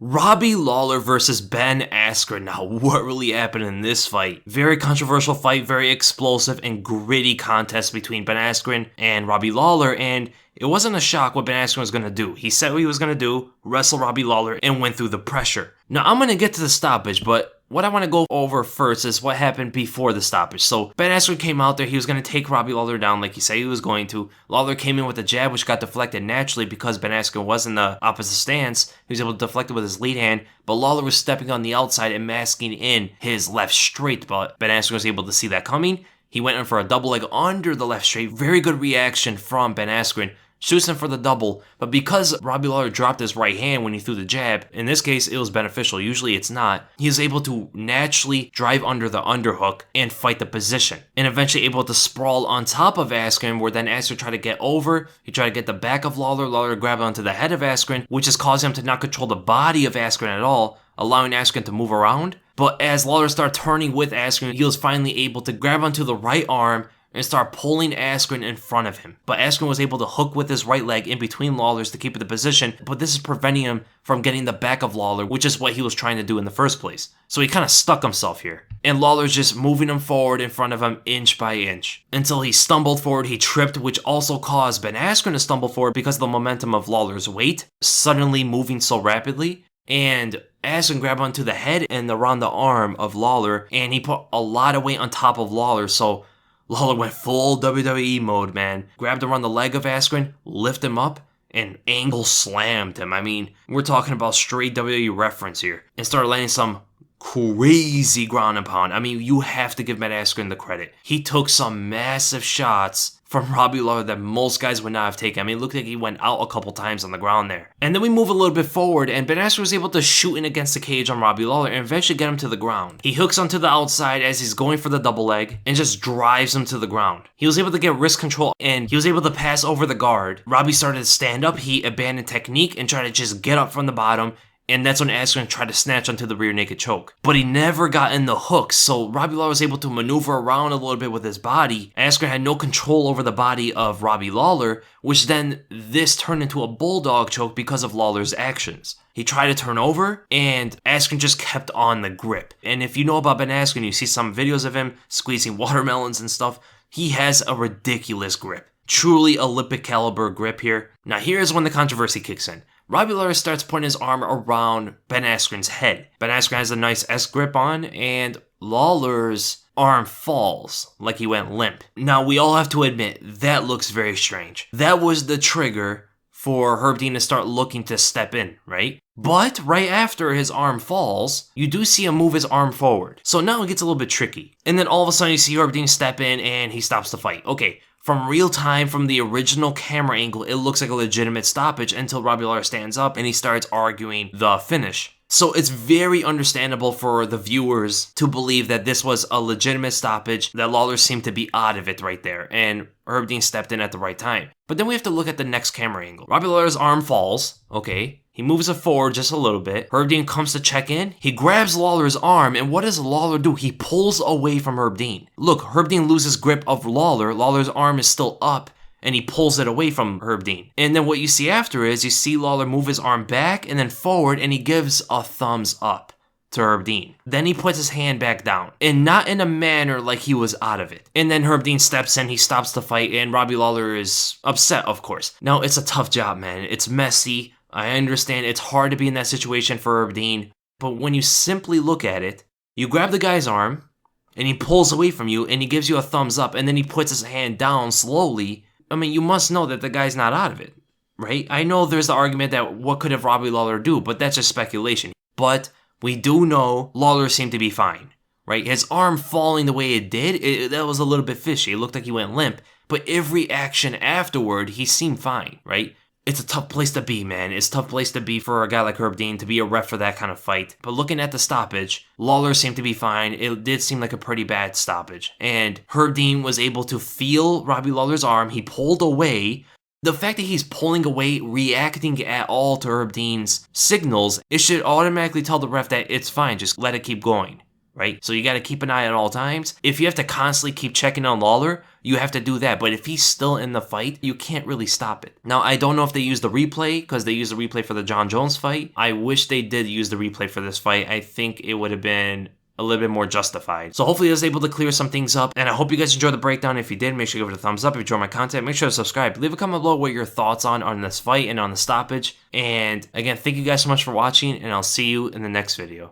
Robbie Lawler versus Ben Askren. Now, what really happened in this fight? Very controversial fight, very explosive and gritty contest between Ben Askren and Robbie Lawler, and it wasn't a shock what Ben Askren was going to do. He said what he was going to do, wrestle Robbie Lawler, and went through the pressure. Now, I'm going to get to the stoppage, but what I want to go over first is what happened before the stoppage. So, Ben Askren came out there, he was going to take Robbie Lawler down like he said he was going to. Lawler came in with a jab, which got deflected naturally because Ben Askren was in the opposite stance. He was able to deflect it with his lead hand, but Lawler was stepping on the outside and masking in his left straight, but Ben Askren was able to see that coming. He went in for a double leg under the left straight. Very good reaction from Ben Askren. Shoots him for the double, but because Robbie Lawler dropped his right hand when he threw the jab, in this case it was beneficial, usually it's not, he was able to naturally drive under the underhook and fight the position, and eventually able to sprawl on top of Askren, where then Askren tried to get over, he tried to get the back of Lawler, Lawler grabbed onto the head of Askren, which is causing him to not control the body of Askren at all, allowing Askren to move around. But as Lawler started turning with Askren, he was finally able to grab onto the right arm and start pulling Askren in front of him. But Askren was able to hook with his right leg in between Lawler's to keep the position, but this is preventing him from getting the back of Lawler, which is what he was trying to do in the first place. So he kind of stuck himself here. And Lawler's just moving him forward in front of him inch by inch. Until he stumbled forward, he tripped, which also caused Ben Askren to stumble forward because of the momentum of Lawler's weight, suddenly moving so rapidly. And Askren grabbed onto the head and around the arm of Lawler, and he put a lot of weight on top of Lawler, so Lawler went full WWE mode, man. Grabbed around the leg of Askren, lifted him up, and angle slammed him. I mean, we're talking about straight WWE reference here. And started landing some crazy ground and pound. I mean, you have to give Ben Askren the credit. He took some massive shots from Robbie Lawler that most guys would not have taken. I mean, it looked like he went out a couple times on the ground there. And then we move a little bit forward, and Ben Askren was able to shoot in against the cage on Robbie Lawler and eventually get him to the ground. He hooks onto the outside as he's going for the double leg and just drives him to the ground. He was able to get wrist control and he was able to pass over the guard. Robbie started to stand up, he abandoned technique and tried to just get up from the bottom. And that's when Askren tried to snatch onto the rear naked choke. But he never got in the hook, so Robbie Lawler was able to maneuver around a little bit with his body. Askren had no control over the body of Robbie Lawler, which then this turned into a bulldog choke because of Lawler's actions. He tried to turn over, and Askren just kept on the grip. And if you know about Ben Askren, you see some videos of him squeezing watermelons and stuff, he has a ridiculous grip. Truly Olympic caliber grip here. Now here's when the controversy kicks in. Robbie Lawler starts putting his arm around Ben Askren's head. Ben Askren has a nice S-grip on, and Lawler's arm falls like he went limp. Now, we all have to admit, that looks very strange. That was the trigger for Herb Dean to start looking to step in, right? But right after his arm falls, you do see him move his arm forward. So now it gets a little bit tricky. And then all of a sudden you see Herb Dean step in and he stops the fight. Okay. From real time, from the original camera angle, it looks like a legitimate stoppage until Robbie Lawler stands up and he starts arguing the finish. So it's very understandable for the viewers to believe that this was a legitimate stoppage, that Lawler seemed to be out of it right there, and Herb Dean stepped in at the right time. But then we have to look at the next camera angle. Robbie Lawler's arm falls, okay. He moves it forward just a little bit. Herb Dean comes to check in. He grabs Lawler's arm, and what does Lawler do? He pulls away from Herb Dean. Look, Herb Dean loses grip of Lawler. Lawler's arm is still up, and he pulls it away from Herb Dean. And then what you see after is you see Lawler move his arm back and then forward, and he gives a thumbs up to Herb Dean. Then he puts his hand back down, and not in a manner like he was out of it. And then Herb Dean steps in, he stops the fight, and Robbie Lawler is upset, of course. Now, it's a tough job, man. It's messy. I understand it's hard to be in that situation for Herb Dean, but when you simply look at it, you grab the guy's arm, and he pulls away from you, and he gives you a thumbs up, and then he puts his hand down slowly. I mean, you must know that the guy's not out of it, right? I know there's the argument that what could have Robbie Lawler do, but that's just speculation. But we do know Lawler seemed to be fine, right? His arm falling the way it did, that was a little bit fishy. It looked like he went limp, but every action afterward, he seemed fine, right? It's a tough place to be, man. It's a tough place to be for a guy like Herb Dean to be a ref for that kind of fight. But looking at the stoppage, Lawler seemed to be fine. It did seem like a pretty bad stoppage. And Herb Dean was able to feel Robbie Lawler's arm. He pulled away. The fact that he's pulling away, reacting at all to Herb Dean's signals, it should automatically tell the ref that it's fine, just let it keep going. right? So you got to keep an eye at all times. If you have to constantly keep checking on Lawler, you have to do that. But if he's still in the fight, you can't really stop it. Now, I don't know if they used the replay because they used the replay for the John Jones fight. I wish they did use the replay for this fight. I think it would have been a little bit more justified. So hopefully I was able to clear some things up, and I hope you guys enjoyed the breakdown. If you did, make sure you give it a thumbs up. If you enjoyed my content, make sure to subscribe. Leave a comment below what your thoughts on this fight and on the stoppage. And again, thank you guys so much for watching, and I'll see you in the next video.